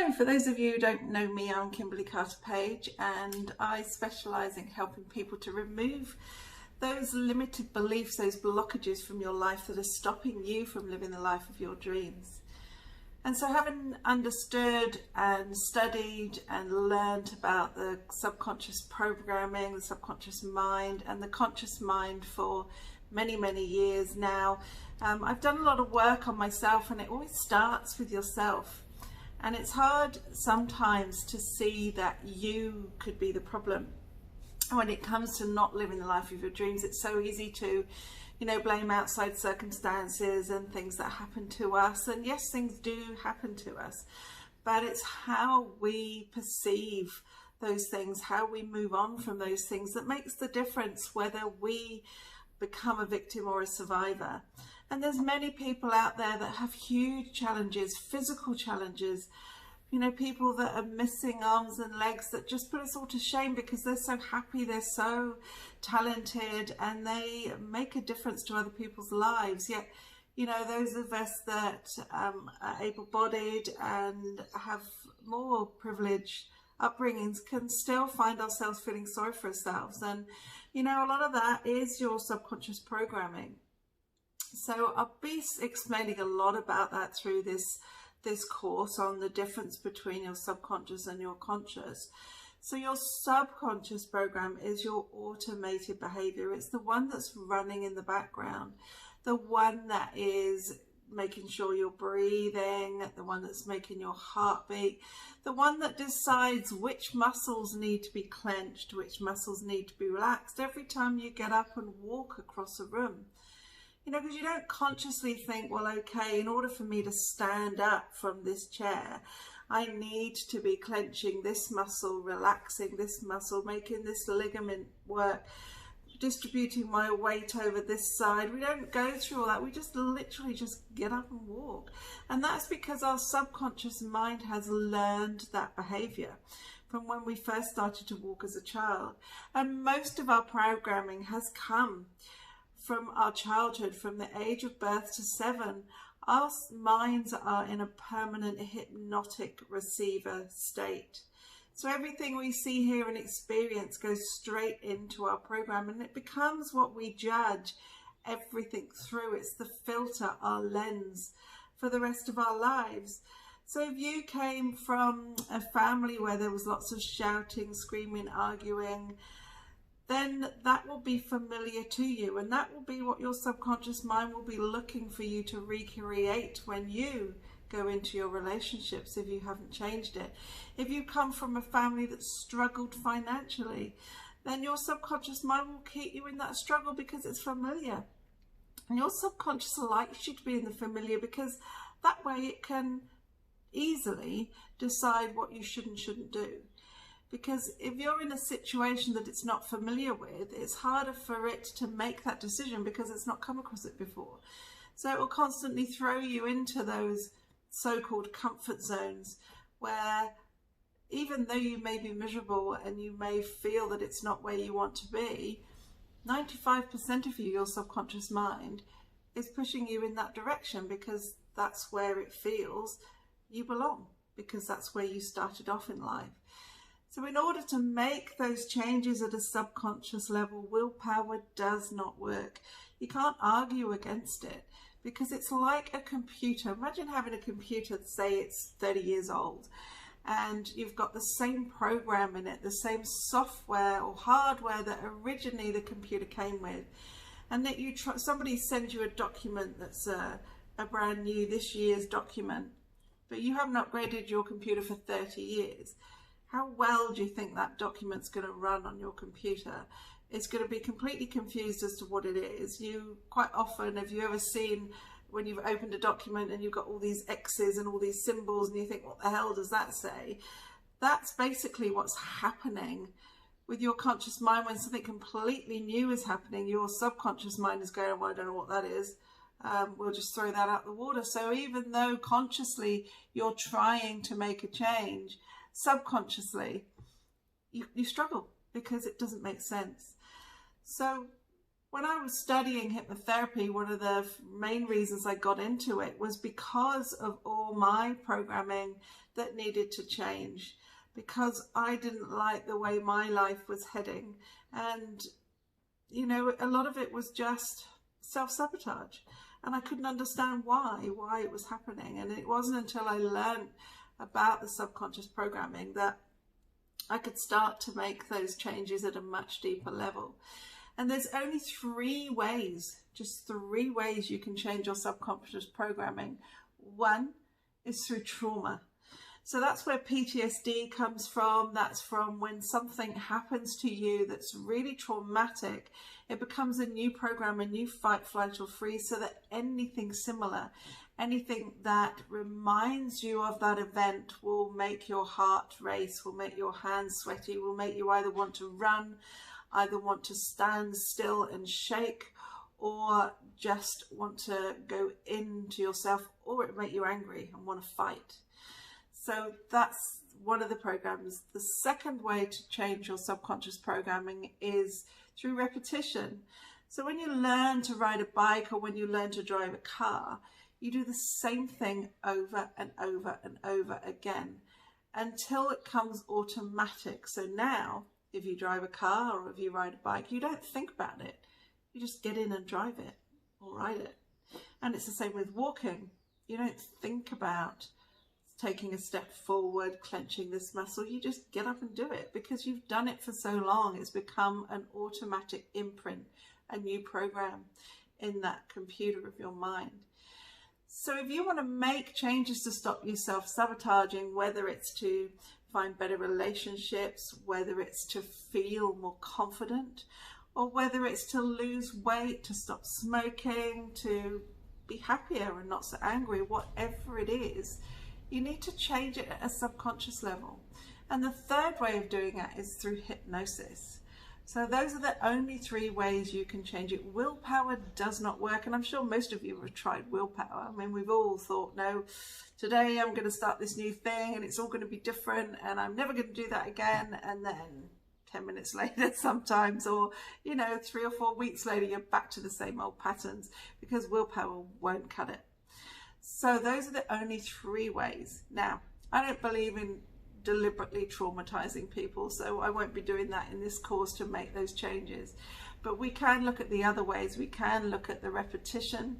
Hello, for those of you who don't know me, I'm Kimberly Carter-Paige, and I specialise in helping people to remove those limited beliefs, those blockages from your life that are stopping you from living the life of your dreams. And so, having understood and studied and learned about the subconscious programming, the subconscious mind and the conscious mind for many years now, I've done a lot of work on myself, and it always starts with yourself. And it's hard sometimes to see that you could be the problem. When it comes to not living the life of your dreams, it's so easy to, blame outside circumstances and things that happen to us. And yes, things do happen to us, but it's how we perceive those things, how we move on from those things, that makes the difference whether we become a victim or a survivor. And there's many people out there that have huge challenges, physical challenges, people that are missing arms and legs, that just put us all to shame because they're so happy, they're so talented, and they make a difference to other people's lives. Yet, those of us that are able-bodied and have more privileged upbringings can still find ourselves feeling sorry for ourselves. And, a lot of that is your subconscious programming. So I'll be explaining a lot about that through this course on the difference between your subconscious and your conscious. So your subconscious program is your automated behavior. It's the one that's running in the background, the one that is making sure you're breathing, the one that's making your heart beat, the one that decides which muscles need to be clenched, which muscles need to be relaxed every time you get up and walk across a room. Because you don't consciously think, well, okay, in order for me to stand up from this chair, I need to be clenching this muscle, relaxing this muscle, making this ligament work, distributing my weight over this side. We don't go through all that. We just literally just get up and walk. And that's because our subconscious mind has learned that behavior from when we first started to walk as a child. And most of our programming has come from our childhood. From the age of birth to 7, our minds are in a permanent hypnotic receiver state. So everything we see, hear and experience goes straight into our program, and it becomes what we judge everything through. It's the filter, our lens for the rest of our lives. So if you came from a family where there was lots of shouting, screaming, arguing, then that will be familiar to you, and that will be what your subconscious mind will be looking for you to recreate when you go into your relationships, if you haven't changed it. If you come from a family that struggled financially, then your subconscious mind will keep you in that struggle because it's familiar. And your subconscious likes you to be in the familiar, because that way it can easily decide what you should and shouldn't do. Because if you're in a situation that it's not familiar with, it's harder for it to make that decision because it's not come across it before. So it will constantly throw you into those so-called comfort zones where, even though you may be miserable and you may feel that it's not where you want to be, 95% of you, your subconscious mind, is pushing you in that direction because that's where it feels you belong, because that's where you started off in life. So in order to make those changes at a subconscious level, willpower does not work. You can't argue against it because it's like a computer. Imagine having a computer, say it's 30 years old, and you've got the same program in it, the same software or hardware that originally the computer came with. And that somebody sends you a document that's a brand new, this year's document, but you haven't upgraded your computer for 30 years. How well do you think that document's going to run on your computer? It's going to be completely confused as to what it is. You quite often, have you ever seen when you've opened a document and you've got all these X's and all these symbols and you think, what the hell does that say? That's basically what's happening with your conscious mind. When something completely new is happening, your subconscious mind is going, well, I don't know what that is. We'll just throw that out the water. So even though consciously you're trying to make a change, subconsciously you struggle because it doesn't make sense. So When I was studying hypnotherapy, one of the main reasons I got into it was because of all my programming that needed to change, because I didn't like the way my life was heading. And, you know, a lot of it was just self-sabotage. And I couldn't understand why it was happening. And it wasn't until I learned about the subconscious programming that I could start to make those changes at a much deeper level. And there's only just three ways you can change your subconscious programming. One is through trauma. So that's where PTSD comes from. That's from when something happens to you that's really traumatic. It becomes a new program, a new fight, flight, or freeze, so that anything similar, anything that reminds you of that event will make your heart race, will make your hands sweaty, will make you either want to run, either want to stand still and shake, or just want to go into yourself, or it make you angry and want to fight. So that's one of the programs. The second way to change your subconscious programming is through repetition. So when you learn to ride a bike or when you learn to drive a car, you do the same thing over and over and over again until it comes automatic. So now, if you drive a car or if you ride a bike, you don't think about it. You just get in and drive it or ride it. And it's the same with walking. You don't think about taking a step forward, clenching this muscle. You just get up and do it because you've done it for so long. It's become an automatic imprint, a new program in that computer of your mind. So if you want to make changes to stop you self-sabotaging, whether it's to find better relationships, whether it's to feel more confident, or whether it's to lose weight, to stop smoking, to be happier and not so angry, whatever it is, you need to change it at a subconscious level. And the third way of doing that is through hypnosis. So those are the only three ways you can change it. Willpower does not work. And I'm sure most of you have tried willpower. I mean, we've all thought, no, today I'm going to start this new thing and it's all going to be different and I'm never going to do that again. And then 10 minutes later sometimes, or, 3 or 4 weeks later, you're back to the same old patterns because willpower won't cut it. So those are the only three ways. Now, I don't believe in deliberately traumatizing people, so I won't be doing that in this course to make those changes. But we can look at the other ways. We can look at the repetition,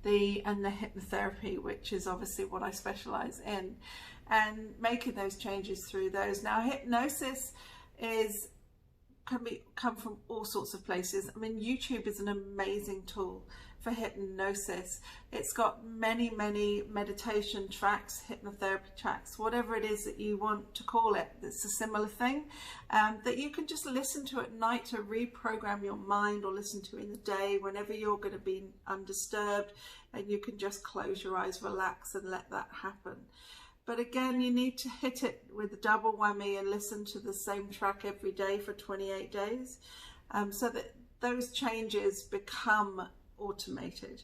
and the hypnotherapy, which is obviously what I specialize in, and making those changes through those. Now, hypnosis come from all sorts of places. I mean, YouTube is an amazing tool for hypnosis. It's got many meditation tracks, hypnotherapy tracks, whatever it is that you want to call it. It's a similar thing that you can just listen to at night to reprogram your mind, or listen to in the day whenever you're going to be undisturbed, and you can just close your eyes, relax, and let that happen. But again, you need to hit it with a double whammy and listen to the same track every day for 28 days so that those changes become automated.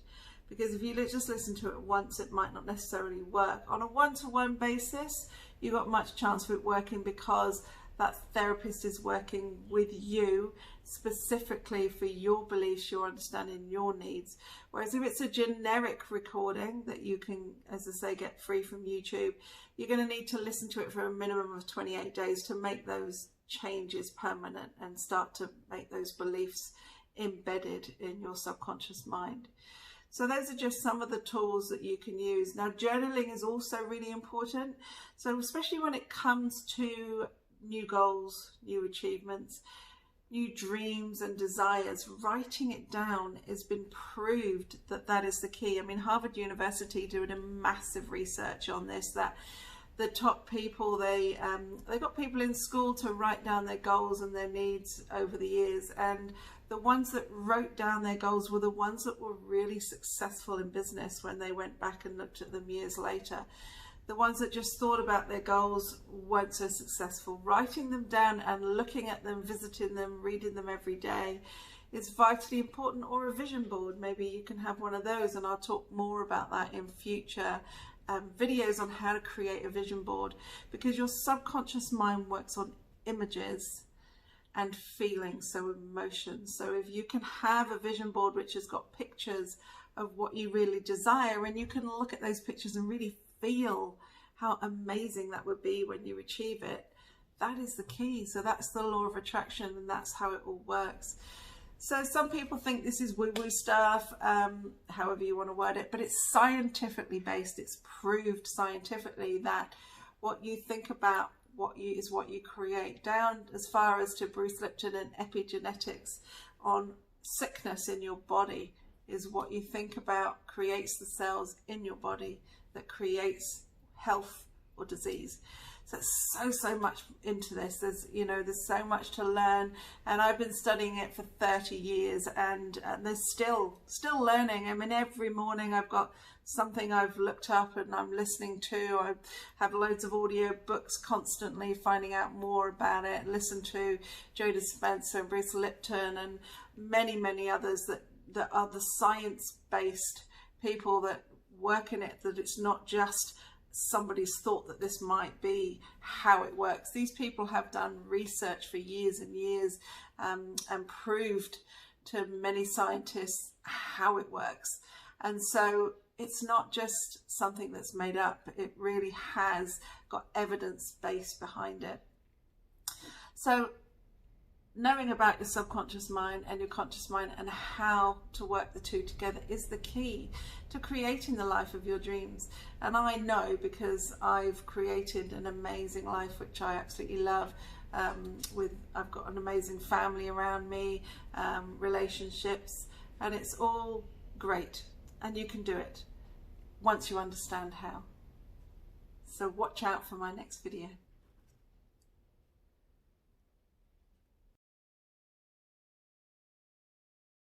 Because if you just listen to it once, it might not necessarily work. On a one-to-one basis, you've got much chance of it working because that therapist is working with you specifically for your beliefs, your understanding, your needs. Whereas if it's a generic recording that you can, as I say, get free from YouTube, you're going to need to listen to it for a minimum of 28 days to make those changes permanent and start to make those beliefs embedded in your subconscious mind. So those are just some of the tools that you can use. Now, journaling is also really important. So especially when it comes to new goals, new achievements, new dreams and desires, writing it down has been proved that is the key. I mean, Harvard University doing a massive research on this, that the top people, they got people in school to write down their goals and their needs over the years, and the ones that wrote down their goals were the ones that were really successful in business when they went back and looked at them years later. The ones that just thought about their goals weren't so successful. Writing them down and looking at them, visiting them, reading them every day is vitally important. Or a vision board, maybe you can have one of those, and I'll talk more about that in future videos on how to create a vision board, because your subconscious mind works on images, and feelings, so emotions. So if you can have a vision board which has got pictures of what you really desire, and you can look at those pictures and really feel how amazing that would be when you achieve it, that is the key. So that's the law of attraction, and that's how it all works. So some people think this is woo-woo stuff, however you want to word it, but it's scientifically based. It's proved scientifically that what you think about is what you create, down as far as to Bruce Lipton and epigenetics on sickness in your body. Is what you think about creates the cells in your body that creates health or disease. So it's so much into this. There's so much to learn, and I've been studying it for 30 years, and there's still learning. I mean, every morning I've got something I've looked up and I'm listening to. I have loads of audio books constantly, finding out more about it. Listen to Joe Dispenza and Bruce Lipton and many others that are the science-based people that work in it, that it's not just somebody's thought that this might be how it works. These people have done research for years and years, and proved to many scientists how it works. And so it's not just something that's made up, it really has got evidence base behind it. So knowing about your subconscious mind and your conscious mind and how to work the two together is the key to creating the life of your dreams. And I know, because I've created an amazing life which I absolutely love. I've got an amazing family around me, relationships, and it's all great, and you can do it once you understand how. So watch out for my next video.